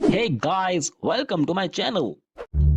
Hey guys, welcome to my channel.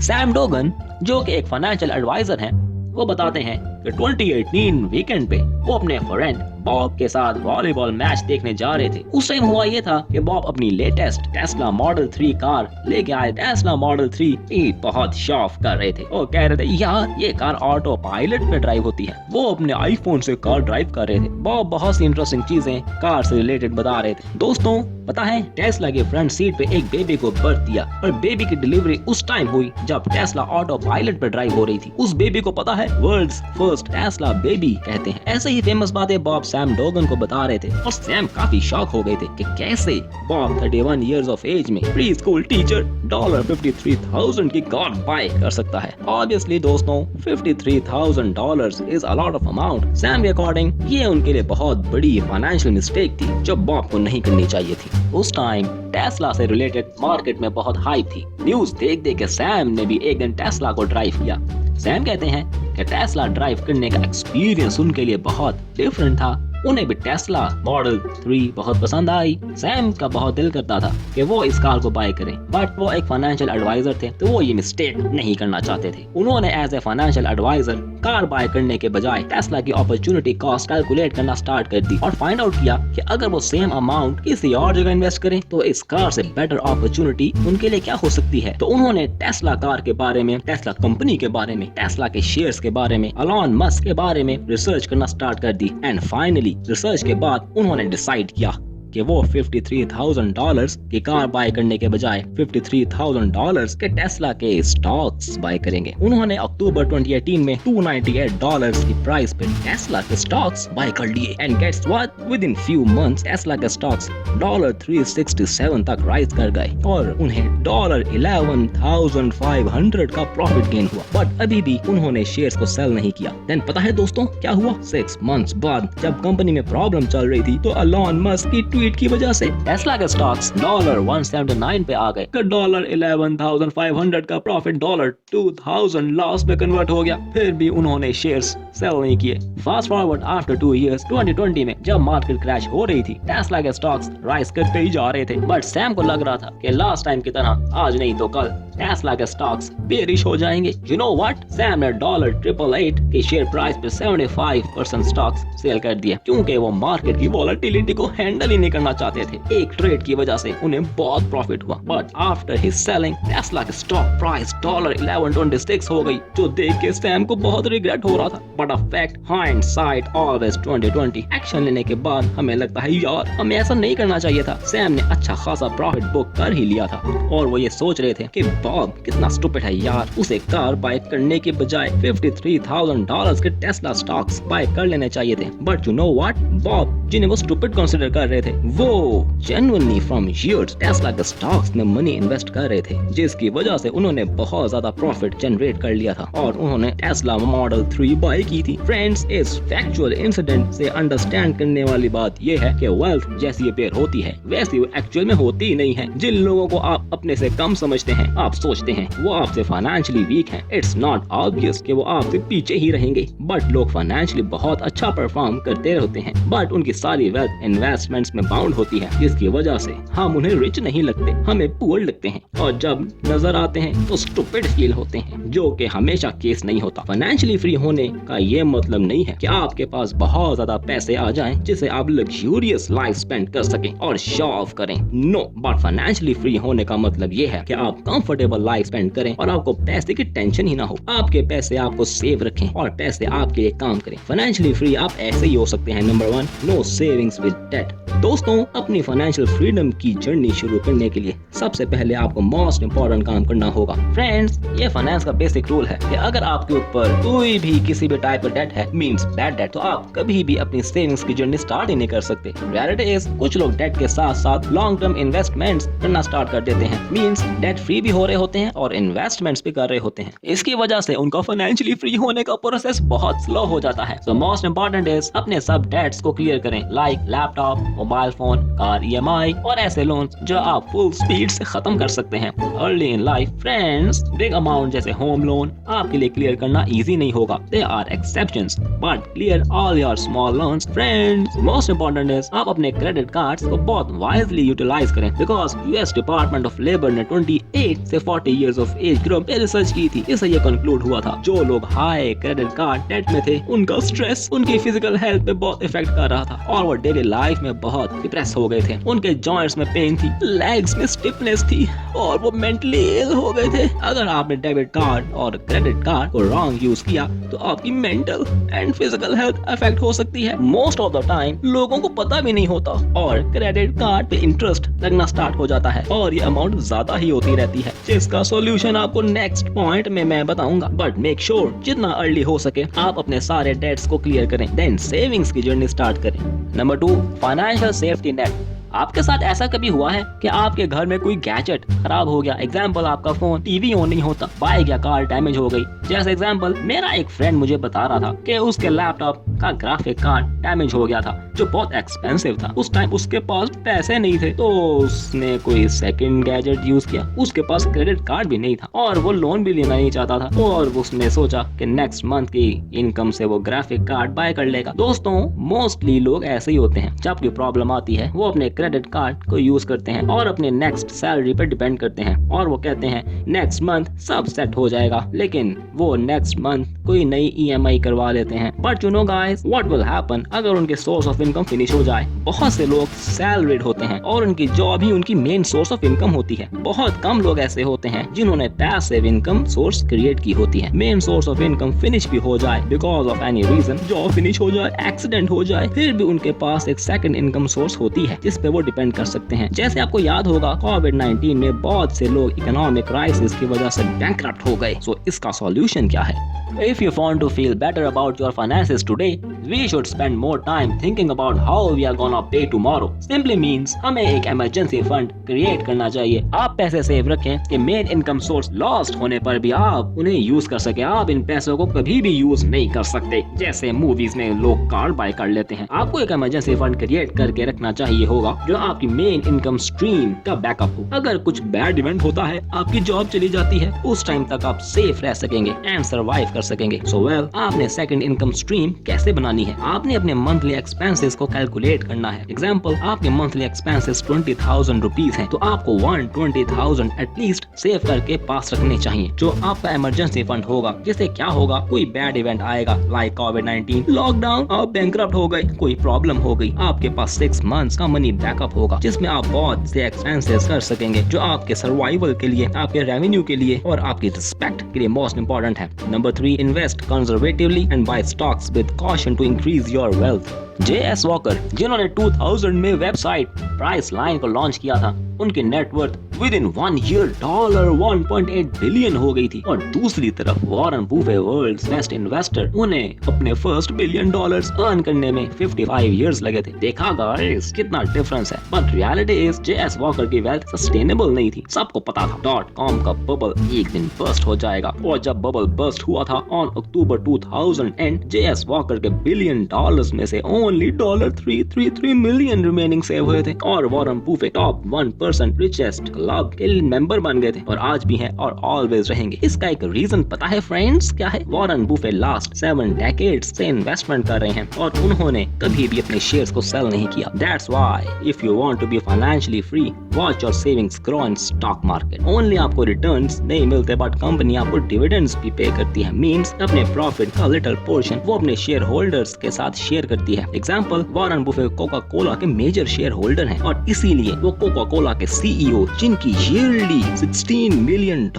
Sam Dogon जो कि एक फाइनेंशियल एडवाइजर हैं, वो बताते हैं कि 2018 वीकेंड पे वो अपने फ्रेंड बॉब के साथ वॉलीबॉल मैच देखने जा रहे थे। उस टाइम हुआ ये था कि बॉब अपनी लेटेस्ट टेस्ला मॉडल 3 कार लेके आए। टेस्ला मॉडल 3 भी बहुत शौक कर रहे थे और कह रहे थे यार ये कार ऑटो पायलट पे ड्राइव होती है। वो अपने आईफोन से कार ड्राइव कर रहे थे। बॉब बहुत सी इंटरेस्टिंग चीजें कार से रिलेटेड बता रहे थे। दोस्तों पता है टेस्ला के फ्रंट सीट पे एक बेबी को बर्थ दिया और बेबी की डिलीवरी उस टाइम हुई जब टेस्ला ऑटो पायलट पे ड्राइव हो रही थी। उस बेबी को पता है वर्ल्ड्स फर्स्ट टेस्ला बेबी कहते हैं। ऐसे ही फेमस बातें बॉब सैम डोगन को बता रहे थे और सैम काफी शॉक हो गए थे कि कैसे बॉब 31 इयर्स ऑफ एज में प्री स्कूल टीचर $53,000 की कार बाय कर सकता है। ऑब्वियसली दोस्तों $53,000 is a lot of amount. Sam के अकॉर्डिंग ये उनके लिए बहुत बड़ी फाइनेंशियल मिस्टेक थी जो बॉब को नहीं करनी चाहिए थी। उस टाइम टेस्ला से रिलेटेड मार्केट में बहुत हाइप थी। न्यूज देख देख के सैम ने भी एक दिन टेस्ला को ड्राइव किया। सैम कहते हैं कि टेस्ला ड्राइव करने का एक्सपीरियंस उनके लिए बहुत डिफरेंट था। उन्हें भी टेस्ला मॉडल 3 बहुत पसंद आई। सैम का बहुत दिल करता था कि वो इस कार को बाय करें, बट वो एक फाइनेंशियल एडवाइजर थे तो वो ये मिस्टेक नहीं करना चाहते थे। उन्होंने as a financial advisor car buy करने के बजाय टेस्ला की अपॉर्चुनिटी कॉस्ट कैलकुलेट करना स्टार्ट कर दी और फाइंड आउट किया कि अगर वो सेम अमाउंट किसी और जगह इन्वेस्ट करें तो इस कार से बेटर अपॉर्चुनिटी उनके लिए क्या हो सकती है। तो उन्होंने टेस्ला कार के बारे में, टेस्ला कंपनी के बारे में, टेस्ला के शेयर्स के बारे में, एलन मस्क के बारे में रिसर्च करना स्टार्ट कर दी एंड फाइनली रिसर्च के बाद उन्होंने डिसाइड किया कि वो $53,000 की कार बाय करने के बजाय $53,000 के टेस्ला के स्टॉक्स बाय करेंगे। उन्होंने अक्टूबर 2018 में $298 की प्राइस पे टेस्ला के स्टॉक्स बाय कर लिए and gets what, within few months Tesla के स्टॉक्स $367 तक राइज कर गए और उन्हें $11,500 का प्रॉफिट गेन हुआ। बट अभी भी उन्होंने शेयर्स को सेल नहीं किया। देन पता है दोस्तों क्या हुआ? 6 मंथ्स बाद जब कंपनी में प्रॉब्लम चल रही थी तो एलन मस्क की ट्वीट की वजह से टेस्ला के स्टॉक्स $179 पे आ गए। $11,500 का प्रॉफिट $2,000 लॉस में कन्वर्ट हो गया। फिर भी उन्होंने शेयर्स सेल नहीं किए। फास्ट फॉरवर्ड आफ्टर 2 इयर्स 2020 में जब मार्केट क्रैश हो रही थी टेस्ला के स्टॉक्स राइज करते ही जा रहे थे। बट सैम को लग रहा था कि लास्ट टाइम की तरह आज नहीं तो कल टेस्ला के स्टॉक्स बेरिश हो जाएंगे। यू नो व्हाट, सैम ने $888 के शेयर प्राइस पे 75% स्टॉक्स सेल कर दिए क्योंकि वो मार्केट की वोलेटिलिटी को हैंडल ही नहीं करना चाहते थे। एक ट्रेड की वजह से उन्हें बहुत प्रॉफिट हुआ। But after his selling Tesla की स्टॉक प्राइस $1126 हो गई, जो देख के सैम को बहुत रिग्रेट हो रहा था। But a fact, hindsight always 2020। Action लेने के बाद हमें लगता है यार हमें ऐसा नहीं करना चाहिए था। सैम ने अच्छा खासा प्रॉफिट बुक कर ही लिया था और वो ये सोच रहे थे कि बॉब कितना स्टूपिड है यार, उसे कार बाय करने के बजाय $53,000 के टेस्ला स्टॉक्स बाय कर लेने चाहिए थे। But you know what, Bob जिन्हें वो स्टूपिड कंसीडर कर रहे थे वो जेन्युइनली फ्रॉम ईयर्स टेस्ला के स्टॉक्स में मनी इन्वेस्ट कर रहे थे, जिसकी वजह से उन्होंने बहुत ज्यादा प्रॉफिट जनरेट कर लिया था और उन्होंने टेस्ला मॉडल 3 बाय की थी। फ्रेंड्स, इस फैक्चुअल इंसिडेंट से अंडरस्टैंड करने वाली बात यह है कि वेल्थ जैसी अपेयर होती है वैसी वो एक्चुअल में होती ही नहीं है। जिन लोगों को आप अपने से कम समझते हैं, आप सोचते हैं वो आपसे फाइनेंशियली वीक हैं, इट्स नॉट ऑब्वियस कि वो आपसे पीछे ही रहेंगे। बट लोग फाइनेंशियली बहुत अच्छा परफॉर्म करते रहते हैं बट उनकी सारी वेल्थ इन्वेस्टमेंट्स में बाउंड होती है, जिसकी वजह से हम उन्हें रिच नहीं लगते, हमें पुअर लगते हैं और जब नजर आते हैं तो स्टूपिड फील होते हैं, जो कि हमेशा केस नहीं होता। फाइनेंशियली फ्री होने का ये मतलब नहीं है कि आपके पास बहुत ज्यादा पैसे आ जाएं जिसे आप लग्जूरियस लाइफ स्पेंड कर सकें और शो ऑफ करें। नो, बट फाइनेंशियली फ्री होने का मतलब ये है कि आप कंफर्टेबल लाइफ स्पेंड करें और आपको पैसे की टेंशन ही ना हो। आपके पैसे आपको सेव रखें और पैसे आपके लिए काम करें। फाइनेंशियली फ्री आप ऐसे ही हो सकते हैं। Number 1, no savings with debt. दोस्तों, अपनी फाइनेंशियल फ्रीडम की जर्नी शुरू करने के लिए सबसे पहले आपको मोस्ट इम्पोर्टेंट काम करना होगा। फ्रेंड्स, ये फाइनेंस का बेसिक रूल है कि अगर आपके ऊपर कोई भी किसी भी टाइप का डेट है, मींस बैड डेट, तो आप कभी भी अपनी सेविंग्स की जर्नी स्टार्ट ही नहीं कर सकते। रियलिटी इज कुछ लोग डेट के साथ साथ लॉन्ग टर्म इन्वेस्टमेंट्स करना स्टार्ट कर देते हैं, मींस डेट फ्री भी हो रहे होते हैं और इन्वेस्टमेंट्स भी कर रहे होते हैं। इसकी वजह से उनका फाइनेंशियली फ्री होने का प्रोसेस बहुत स्लो हो जाता है। सो मोस्ट इंपॉर्टेंट इज अपने सब डेट्स को क्लियर करें, like laptop, mobile phone, car EMI और ऐसे लोन्स जो आप फुल स्पीड से खत्म कर सकते हैं। Early in life friends, big amount जैसे होम लोन आपके लिए क्लियर करना इजी नहीं होगा। There are exceptions but clear all your small loans friends. Most important is आप अपने क्रेडिट कार्ड्स को बहुत वाइजली यूटिलाइज करें, because US department of labour ने 28 से 40 इयर्स ऑफ एज ग्रुप पे रिसर्च की थी। इससे ये कंक्लूड हुआ था जो लोग हाई क्रेडिट कार्ड डेट में थे उनका स्ट्रेस उनकी फिजिकल हेल्थ पे बहुत इफेक्ट कर रहा था और वो डेली लाइफ में बहुत डिप्रेस हो गए थे। उनके जॉइंट्स में पेन थी, लेग्स में स्टिफनेस थी और वो मेंटली इल हो गए थे। अगर आपने डेबिट कार्ड और क्रेडिट कार्ड को रॉन्ग यूज किया तो आपकी mental and physical health affect हो सकती है। मोस्ट ऑफ द टाइम लोगों को पता भी नहीं होता और क्रेडिट कार्ड पे इंटरेस्ट लगना स्टार्ट हो जाता है और ये अमाउंट ज्यादा ही होती रहती है, जिसका सॉल्यूशन आपको नेक्स्ट पॉइंट में मैं बताऊंगा। बट मेक श्योर जितना अर्ली हो सके आप अपने सारे डेट्स को क्लियर करें, देन सेविंग्स की जर्नी स्टार्ट करें। Number 2, financial safety net. आपके साथ ऐसा कभी हुआ है कि आपके घर में कोई गैजेट खराब हो गया, एग्जाम्पल आपका फोन, टीवी ऑन नहीं होता, बाइक या कार डैमेज हो गई। जैसे एग्जाम्पल मेरा एक फ्रेंड मुझे बता रहा था कि उसके लैपटॉप का ग्राफिक कार्ड डैमेज हो गया था जो बहुत एक्सपेंसिव था। उस टाइम उसके पास पैसे नहीं थे तो उसने कोई सेकंड गैजेट यूज किया। उसके पास क्रेडिट कार्ड भी नहीं था और वो लोन भी लेना नहीं चाहता था और उसने सोचा कि नेक्स्ट मंथ की इनकम से वो ग्राफिक कार्ड बाय कर लेगा। दोस्तों मोस्टली लोग ऐसे ही होते हैं, जब कोई प्रॉब्लम आती है वो अपने क्रेडिट कार्ड को यूज करते हैं और अपने नेक्स्ट सैलरी पर डिपेंड करते हैं और वो कहते हैं नेक्स्ट मंथ सब सेट हो जाएगा, लेकिन वो नेक्स्ट मंथ कोई नई EMI करवा लेते हैं। But you know guys what will happen अगर उनके सोर्स ऑफ इनकम फिनिश हो जाए। बहुत से लोग सैलरीड होते हैं और उनकी जॉब ही उनकी मेन सोर्स ऑफ इनकम होती है। बहुत कम लोग ऐसे होते हैं जिन्होंने पैसिव इनकम सोर्स क्रिएट की होती है। Main source of income finish भी हो जाए because of any reason, job finish हो जाए, एक्सीडेंट हो जाए, फिर भी उनके पास एक सेकंड इनकम सोर्स होती है जिस पे वो डिपेंड कर सकते हैं। जैसे आपको याद होगा कोविड-19 में बहुत से लोग इकोनॉमिक क्राइसिस की वजह से बैंकरप्ट हो गए। सो इसका सॉल्यूशन क्या है? If you want to feel better about your finances today, we should spend more time thinking about how we are gonna pay tomorrow. Simply means हमें एक emergency fund create करना चाहिए। आप पैसे सेव रखें कि मेन इनकम सोर्स लॉस्ट होने पर भी आप उन्हें यूज कर सके। आप इन पैसों को कभी भी यूज नहीं कर सकते, जैसे मूवीज में लोग कार बाय कर लेते हैं। आपको एक emergency fund क्रिएट करके रखना चाहिए होगा जो आपकी मेन इनकम स्ट्रीम का बैकअप हो। अगर कुछ बैड इवेंट होता है, आपकी जॉब चली जाती है, उस टाइम तक आप सेफ रह सकेंगे एंड सर्वाइव कर सकेंगे। सो वेल, आपने सेकंड इनकम स्ट्रीम कैसे बनानी है? आपने अपने मंथली एक्सपेंसेस को कैलकुलेट करना है। एग्जांपल आपके मंथली एक्सपेंसेस 20,000 रुपीज हैं, तो आपको 120,000 एटलीस्ट सेव करके पास रखने चाहिए, जो आपका इमरजेंसी फंड होगा। जिससे क्या होगा, कोई बैड इवेंट आएगा लाइक कोविड-19, लॉकडाउन, आप बैंकरप्ट हो गए, कोई प्रॉब्लम हो गई, आपके पास 6 मंथ्स का मनी बैकअप होगा जिसमें आप बहुत से एक्सपेंसेस कर सकेंगे जो आपके सर्वाइवल के लिए, आपके रेवेन्यू के लिए और आपकी रिस्पेक्ट के लिए मोस्ट इंपॉर्टेंट है। Number 3, invest conservatively and buy stocks with caution to increase your wealth. JS Walker, जिन्होंने 2000 में वेबसाइट प्राइस लाइन को लॉन्च किया था, उनकी net worth within 1 year $1.8 billion हो गई थी। और दूसरी तरफ Warren Buffett, world's best investor, उन्हें अपने फर्स्ट $1 बिलियन अर्न करने में 55 इयर्स लगे थे। देखा गाइस कितना डिफरेंस है। But reality is JS walker की वेल्थ सस्टेनेबल नहीं थी। सबको पता था .com का बबल एक दिन बर्स्ट हो जाएगा और जब बबल बर्स्ट हुआ था on October 2000 and JS walker के $1 बिलियन में से ओनली $333 मिलियन रिमेनिंग सेव हुए थे और Warren Buffett top 1% richest club के मेंबर बन गए थे और आज भी हैं और ऑलवेज रहेंगे। इसका एक रीजन पता है फ्रेंड्स क्या है? वॉरेन बुफे लास्ट 7 डेकेड्स से इन्वेस्टमेंट कर रहे हैं और उन्होंने कभी भी अपने शेयर्स को सेल नहीं किया। That's why if you want to be financially free, watch your savings grow in stock market. Only आपको रिटर्न्स नहीं मिलते बट कंपनी आपको डिविडेंड्स भी पे करती है। मींस अपने प्रॉफिट का लिटिल पोर्शन वो अपने शेयर होल्डर्स के साथ शेयर करती है। Example Warren Buffett Coca Cola के मेजर शेयर होल्डर हैं और इसीलिए वो कोका कोला के CEO जिनकी ईयरली $16 मिलियन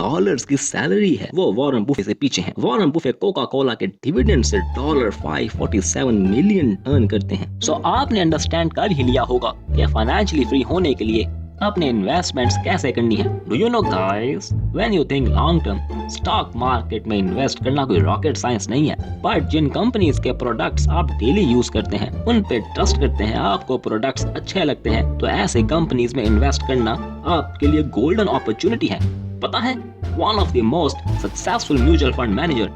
की सैलरी है, वो वॉरेन बुफे से पीछे हैं। वॉरेन बुफे कोका कोला के डिविडेंड से $547 मिलियन अर्न करते हैं। सो आपने अंडरस्टैंड कर ही लिया होगा कि फाइनेंशियली फ्री होने के लिए अपने इन्वेस्टमेंट्स कैसे करनी है। Do you know guys, when you think long term, stock market में इन्वेस्ट करना कोई रॉकेट साइंस नहीं है। बट जिन कंपनीज के प्रोडक्ट्स आप डेली यूज करते हैं, उन पे ट्रस्ट करते हैं, आपको प्रोडक्ट्स अच्छे लगते हैं, तो ऐसे कंपनीज में इन्वेस्ट करना आपके लिए गोल्डन अपॉर्चुनिटी है। पता है, one of the most successful mutual fund manager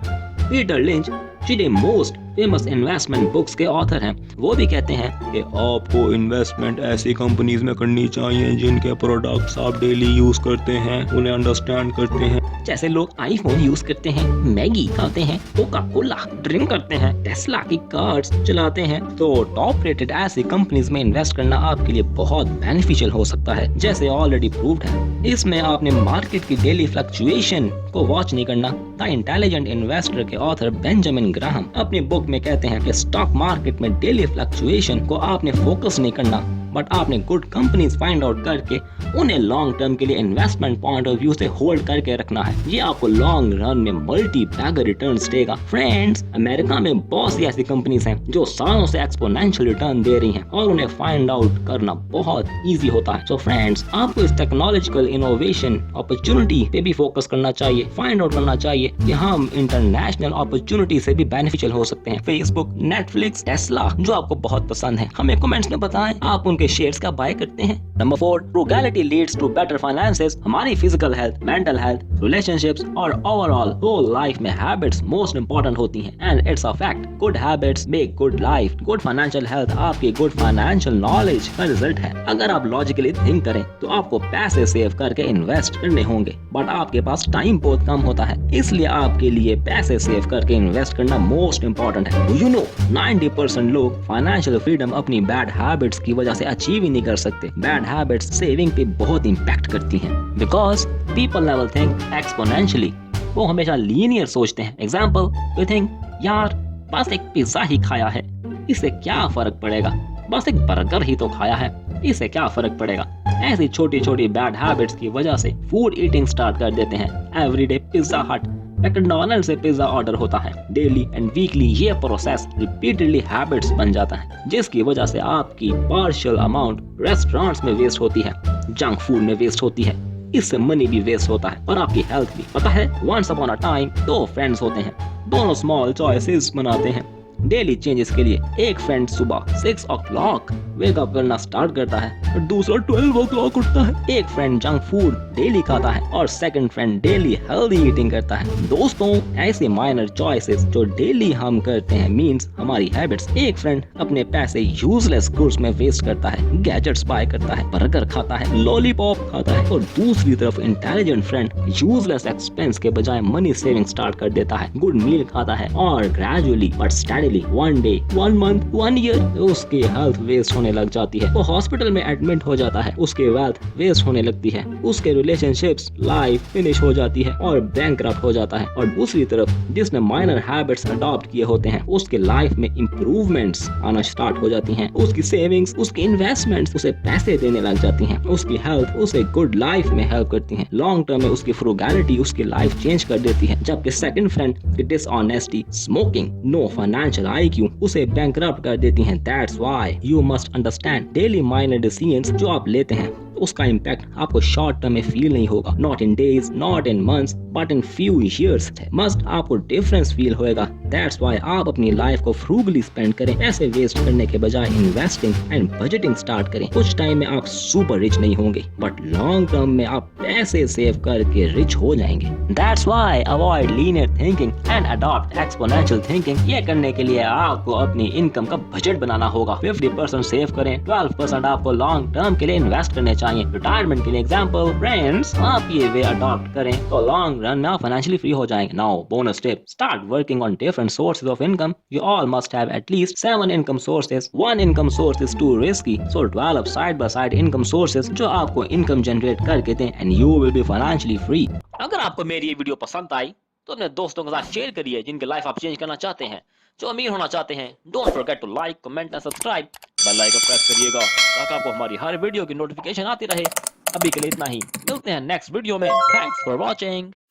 Peter lynch जिन्हें मोस्ट फेमस इन्वेस्टमेंट बुक्स के ऑथर हैं, वो भी कहते हैं कि आपको इन्वेस्टमेंट ऐसी कंपनीज में करनी चाहिए जिनके प्रोडक्ट्स आप डेली यूज करते हैं, उन्हें अंडरस्टैंड करते हैं। जैसे लोग आईफोन यूज करते हैं, मैगी खाते हैं, कोका कोला ड्रिंक करते हैं, टेस्ला की कार्स चलाते हैं, तो टॉप रेटेड ऐसी कंपनीज में इन्वेस्ट करना आपके लिए बहुत बेनिफिशियल हो सकता है, जैसे ऑलरेडी प्रूव्ड है। इसमें आपने मार्केट की डेली फ्लक्चुएशन को वॉच नहीं करना। द इंटेलिजेंट इन्वेस्टर के ऑथर बेंजामिन ग्राहम अपनी बुक में कहते हैं कि स्टॉक मार्केट में डेली फ्लक्चुएशन को आपने फोकस नहीं करना, बट आपने गुड कंपनीज फाइंड आउट करके उन्हें लॉन्ग टर्म के लिए इन्वेस्टमेंट पॉइंट ऑफ व्यू से होल्ड करके रखना है। ये आपको लॉन्ग रन में मल्टी बैगर रिटर्न्स देगा। फ्रेंड्स, अमेरिका में बहुत सी ऐसी कंपनीज हैं जो सालों से एक्सपोनेंशियल रिटर्न दे रही हैं और उन्हें फाइंड आउट करना बहुत इजी होता है। सो फ्रेंड्स, आपको इस टेक्नोलॉजिकल इनोवेशन अपॉर्चुनिटी पे भी फोकस करना चाहिए, फाइंड आउट करना चाहिए कि हम इंटरनेशनल अपॉर्चुनिटी से भी बेनिफिशियल हो सकते हैं। फेसबुक, नेटफ्लिक्स, टेस्ला जो आपको बहुत पसंद है, हमें कमेंट्स में बताएं आप उनके शेयर्स का बाय करते हैं। Number 4, frugality leads to better finances. हमारी physical health, mental health, relationships और ओवरऑल होल लाइफ में हैबिट्स मोस्ट इंपॉर्टेंट होती हैं and it's a fact. Good habits make good life. Good financial health आपकी good financial knowledge का result है। अगर आप लॉजिकली थिंक करें तो आपको पैसे सेव करके इन्वेस्ट करने होंगे, बट आपके पास टाइम बहुत कम होता है, इसलिए आपके लिए पैसे सेव करके इन्वेस्ट करना मोस्ट इंपॉर्टेंट है। यू नो 90% लोग फाइनेंशियल फ्रीडम अपनी बैड हैबिट्स की वजह से अचीव ही नहीं कर सकते। बैड हैबिट्स सेविंग पे बहुत इम्पैक्ट करती हैं because people never think exponentially. वो हमेशा लीनियर सोचते हैं। एग्जाम्पल, वी थिंक यार बस एक पिज्जा ही खाया है, इससे क्या फर्क पड़ेगा, बस एक बर्गर ही तो खाया है, इससे क्या फर्क पड़ेगा। ऐसी छोटी छोटी बैड हैबिट्स की वजह से फूड ईटिंग स्टार्ट कर देते हैं। एवरीडे पिज्जा हट, मैकडॉनल्ड से पिज्जा ऑर्डर होता है डेली एंड वीकली। ये प्रोसेस रिपीटेडली हैबिट्स बन जाता है, जिसकी वजह से आपकी पार्शियल अमाउंट रेस्टोरेंट्स में वेस्ट होती है, जंक फूड में वेस्ट होती है, इससे मनी भी वेस्ट होता है और आपकी हेल्थ भी। पता है, once upon a time 2 friends होते हैं, दोनों स्मॉल चॉइसेस बनाते हैं डेली चेंजेस के लिए। एक फ्रेंड सुबह 6 o'clock वेकअप करना स्टार्ट करता है और दूसरा 12 o'clock उठता है। एक फ्रेंड जंक फूड डेली खाता है और second friend daily healthy eating करता है। दोस्तों, ऐसे माइनर चॉइसेस जो डेली हम करते हैं मींस हमारी हैबिट्स। एक फ्रेंड अपने पैसे यूजलेस गुड्स में वेस्ट करता है, गैजेट्स बाय करता है, बर्गर खाता है, लॉलीपॉप खाता है, और दूसरी तरफ इंटेलिजेंट फ्रेंड यूजलेस एक्सपेंस के बजाय मनी सेविंग स्टार्ट कर देता है, गुड मील खाता है और gradually but steadily 1 day, 1 month, 1 year उसकी हेल्थ वेस्ट होने लग जाती है। वो हॉस्पिटल में एडमिट हो जाता है, उसकी वेल्थ वेस्ट होने लगती है, उसके रिलेशनशिप्स लाइफ फिनिश हो जाती है और बैंकरप्ट हो जाता है। और दूसरी तरफ जिसने माइनर हैबिट्स अडॉप्ट किए होते हैं, उसके लाइफ में इंप्रूवमेंट्स आना स्टार्ट हो जाती हैं। उसकी सेविंग्स, उसकी इन्वेस्टमेंट्स उसे पैसे देने लग जाती हैं, उसकी हेल्थ उसे गुड लाइफ में हेल्प करती हैं। लॉन्ग टर्म में उसकी फ्रूगैलिटी उसकी लाइफ चेंज कर देती है। जबकि सेकंड फ्रेंड की dishonesty, smoking, no financial IQ उसे बैंकरप्ट कर देती हैं। That's why you must understand daily minor decisions जो आप लेते हैं उसका इम्पैक्ट आपको शॉर्ट टर्म में फील नहीं होगा, not in days, not in months, but in few years must आपको डिफरेंस फील होएगा। दैट्स व्हाई आप अपनी लाइफ को फ्रूगली स्पेंड करें, ऐसे वेस्ट करने के बजाय इन्वेस्टिंग एंड बजटिंग स्टार्ट करें। कुछ टाइम में आप सुपर रिच नहीं होंगे, बट लॉन्ग टर्म में आप पैसे सेव करके रिच हो जाएंगे। That's why avoid linear thinking and adopt exponential thinking. ये करने के लिए आपको अपनी इनकम का बजट बनाना होगा। 50% सेव करें, 12% आपको लॉन्ग टर्म के लिए इन्वेस्ट करने चाहिए, रिटायरमेंट के लिए। एग्जांपल, फ्रेंड्स, आप ये वे अडॉप्ट करें तो लॉन्ग रन में आप फाइनेंशियली फ्री हो जाएंगे। Now bonus tip, start working on different sources of income. You all must have at least 7 income sources. 1 income source is to risky, so develop side by side income sources जो आपको income generate करके दें and you will be financially free. अगर आपको मेरी ये video पसंद आई तो अपने दोस्तों के साथ शेयर करिए जिनकी लाइफ आप चेंज करना चाहते हैं, जो अमीर होना चाहते हैं। Don't forget to like, comment and subscribe. Bell icon press करिएगा ताकि आपको हमारी हर वीडियो की नोटिफिकेशन आती रहे। अभी के लिए इतना ही, मिलते हैं नेक्स्ट वीडियो में। Thanks for watching.